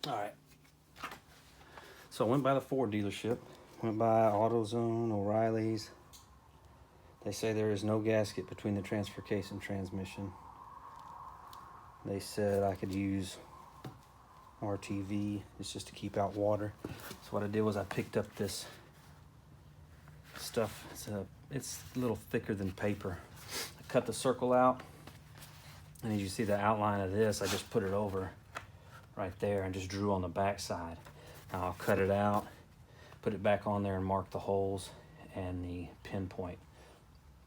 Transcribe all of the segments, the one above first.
All right. So I went by the Ford dealership, went by AutoZone, O'Reilly's. They say there is no gasket between the transfer case and transmission. They said I could use RTV. It's just to keep out water. So what I did was I picked up this stuff. It's a little thicker than paper. I cut the circle out, and as you see the outline of this, I just put it over right there and just drew on the back side. Now I'll cut it out, put it back on there, and mark the holes and the pinpoint,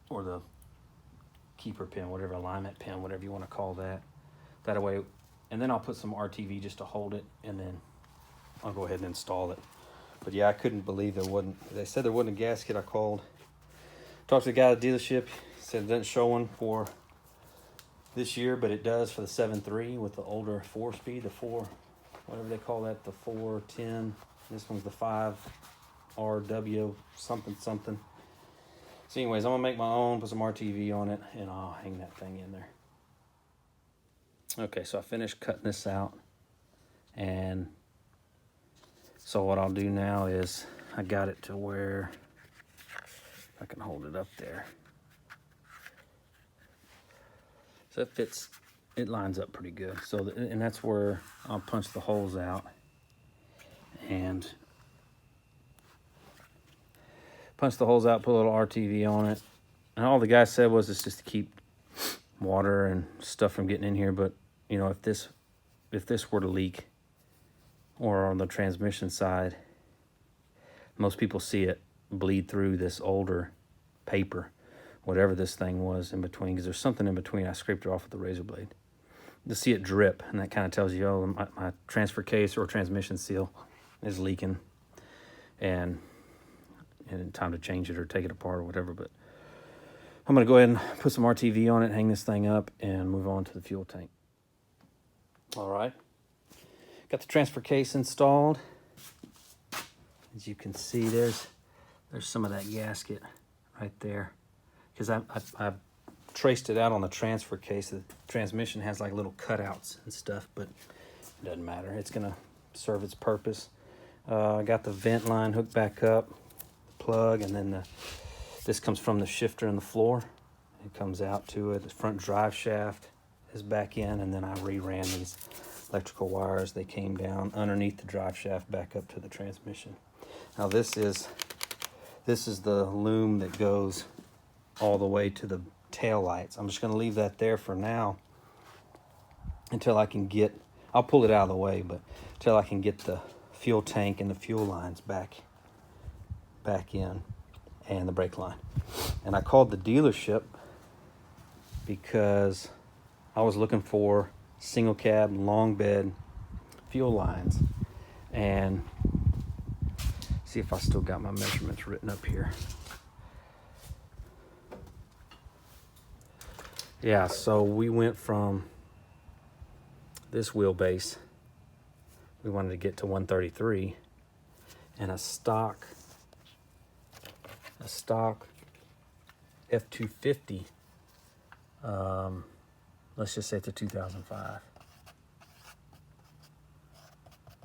or the keeper pin, whatever, alignment pin, whatever you want to call that. That way, and then I'll put some RTV just to hold it, and then I'll go ahead and install it. But yeah, I couldn't believe they said there wasn't a gasket. I called, talked to the guy at the dealership, said it doesn't show one for this year, but it does for the 7.3 with the older 4-speed, the 4, whatever they call that, the 410. This one's the 5RW something. So anyways, I'm gonna make my own, put some RTV on it, and I'll hang that thing in there. Okay, so I finished cutting this out, and so what I'll do now is I got it to where I can hold it up there. So it fits, it lines up pretty good. So, and that's where I'll punch the holes out and punch the holes out, put a little RTV on it. And all the guy said was it's just to keep water and stuff from getting in here. But you know, if this were to leak, or on the transmission side, most people see it bleed through this older paper, whatever this thing was in between, because there's something in between. I scraped it off with the razor blade to see it drip, and that kind of tells you, oh, my transfer case or transmission seal is leaking, and time to change it or take it apart or whatever. But I'm going to go ahead and put some RTV on it, hang this thing up, and move on to the fuel tank. All right. Got the transfer case installed. As you can see, there's some of that gasket right there, because I traced it out on the transfer case. The transmission has like little cutouts and stuff, but it doesn't matter. It's gonna serve its purpose. I got the vent line hooked back up, the plug, and then this comes from the shifter in the floor. It comes out to it. The front drive shaft is back in, and then I reran these electrical wires. They came down underneath the drive shaft back up to the transmission. Now this is the loom that goes all the way to the tail lights. I'm just going to leave that there for now until I can get, I'll pull it out of the way, but until I can get the fuel tank and the fuel lines back in, and the brake line. And I called the dealership because I was looking for single cab, long bed fuel lines, and see if I still got my measurements written up here. Yeah, so we went from this wheelbase, we wanted to get to 133, and a stock F250, let's just say it's a 2005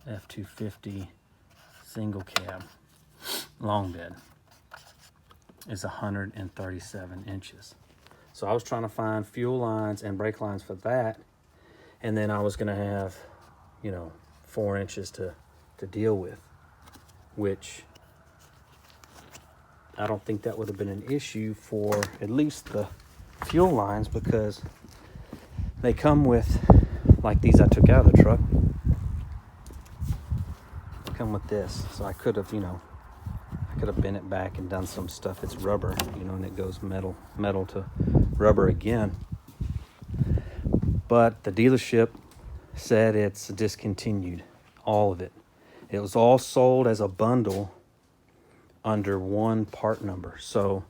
F250 single cab long bed is 137 inches. So I was trying to find fuel lines and brake lines for that, and then I was going to have, 4 inches to deal with, which I don't think that would have been an issue for at least the fuel lines, because they come with, like these I took out of the truck, they come with this. So I could have, I could have bent it back and done some stuff. It's rubber, and it goes metal to rubber again. But the dealership said it's discontinued, all of it. It was all sold as a bundle under one part number. So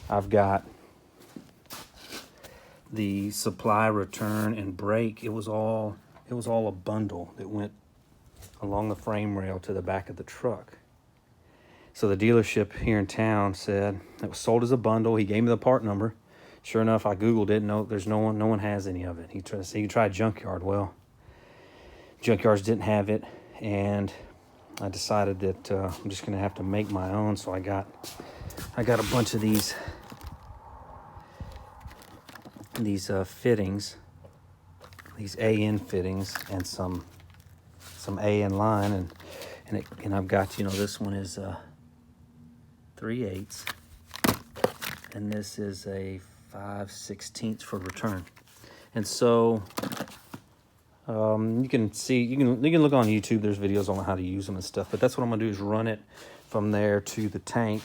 I've got the supply, return, and brake. It was all a bundle that went along the frame rail to the back of the truck. So the dealership here in town said it was sold as a bundle. He gave me the part number. Sure enough, I Googled it. No, there's no one has any of it. He tried junkyard. Well, junkyards didn't have it, and I decided that I'm just gonna have to make my own. So I got a bunch of these fittings, these AN fittings, and some AN line, and I've got, you know, this one is 3/8, and this is a 5/16 for return. And so you can see, you can look on YouTube. There's videos on how to use them and stuff. But that's what I'm gonna do, is run it from there to the tank.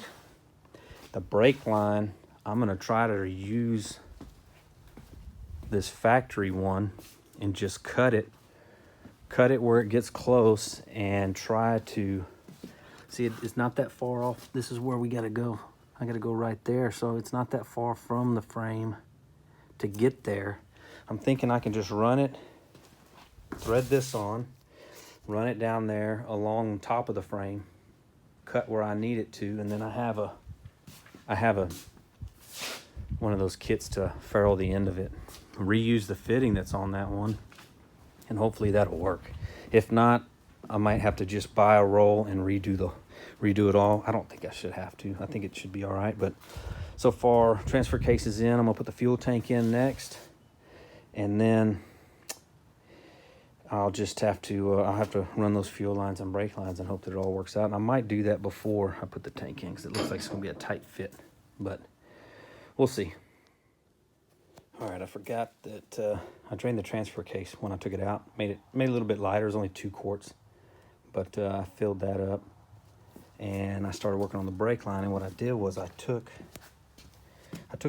The brake line, I'm gonna try to use this factory one and just cut it where it gets close, and try to see it's not that far off. This is where we gotta go. I gotta go right there, so it's not that far from the frame to get there. I'm thinking I can just run it, thread this on, run it down there along top of the frame, cut where I need it to, and then I have one of those kits to ferrule the end of it. Reuse the fitting that's on that one, and hopefully that'll work. If not, I might have to just buy a roll and redo it all. I don't think I should have to. I think it should be all right. But so far, transfer case is in. I'm gonna put the fuel tank in next, and then I'll just have to I'll have to run those fuel lines and brake lines and hope that it all works out. And I might do that before I put the tank in, because it looks like it's gonna be a tight fit, but we'll see. All right, I forgot that I drained the transfer case when I took it out. Made it a little bit lighter. It was only 2 quarts, but I filled that up, and I started working on the brake line. And what I did was I took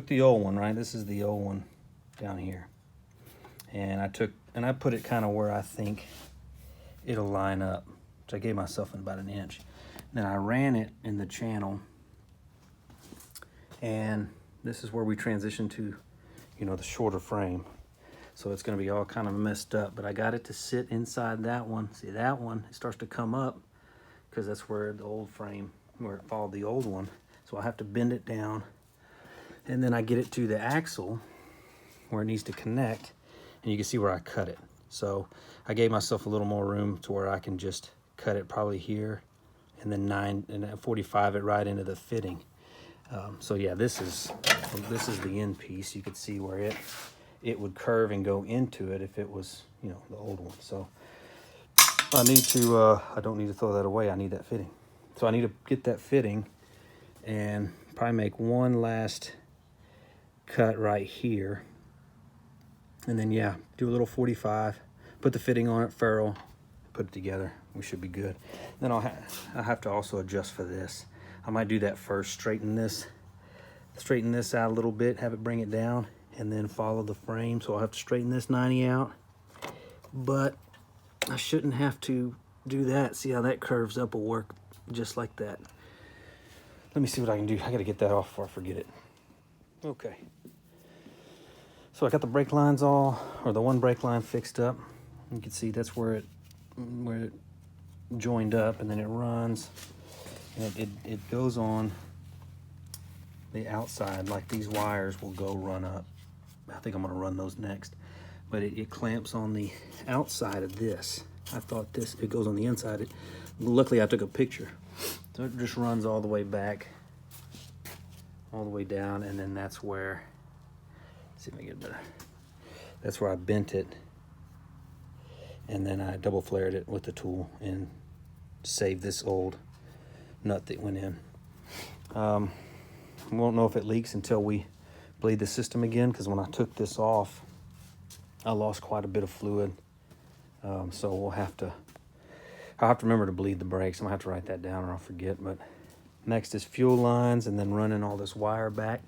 the old one, right? This is the old one down here, and I put it kind of where I think it'll line up, which I gave myself in about 1 inch. Then I ran it in the channel, and this is where we transition to, you know, the shorter frame. So it's going to be all kind of messed up, but I got it to sit inside that one. See, that one, it starts to come up because that's where the old frame, where it followed the old one. So I have to bend it down, and then I get it to the axle where it needs to connect, and you can see where I cut it. So I gave myself a little more room to where I can just cut it probably here, and then 45 it right into the fitting. So yeah, this is the end piece. You could see where it would curve and go into it if it was, you know, the old one. So I don't need to throw that away. I need that fitting. So I need to get that fitting and probably make one last cut right here. And then, yeah, do a little 45, put the fitting on it, ferrule, put it together. We should be good. Then I'll have to also adjust for this. I might do that first, straighten this out a little bit, have it bring it down, and then follow the frame. So I'll have to straighten this 90 out, but I shouldn't have to do that. See how that curves up, will work just like that. Let me see what I can do. I gotta get that off before I forget it. Okay. So I got the brake lines the one brake line fixed up. You can see that's where it joined up, and then it runs. And it goes on the outside, like these wires will run up. I think I'm gonna run those next. But it clamps on the outside of this. I thought it goes on the inside. Luckily I took a picture. So it just runs all the way back, all the way down, and then that's where, let's see if I get better. That's where I bent it, and then I double flared it with the tool and saved this old nut that went in. We won't know if it leaks until we bleed the system again, because when I took this off, I lost quite a bit of fluid. So I'll have to remember to bleed the brakes. I'm gonna have to write that down or I'll forget. But next is fuel lines, and then running all this wire back.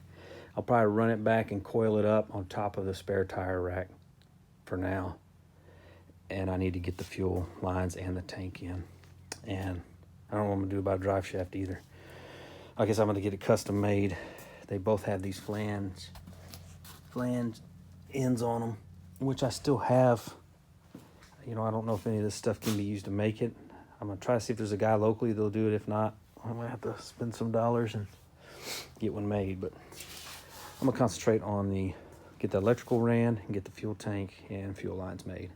I'll probably run it back and coil it up on top of the spare tire rack for now. And I need to get the fuel lines and the tank in. And I don't know what I'm gonna do about a drive shaft either. I guess I'm gonna get it custom made. They both have these flange ends on them, which I still have. You know, I don't know if any of this stuff can be used to make it. I'm gonna try to see if there's a guy locally that'll do it. If not, I might have to spend some dollars and get one made. But I'm gonna concentrate on get the electrical ran and get the fuel tank and fuel lines made.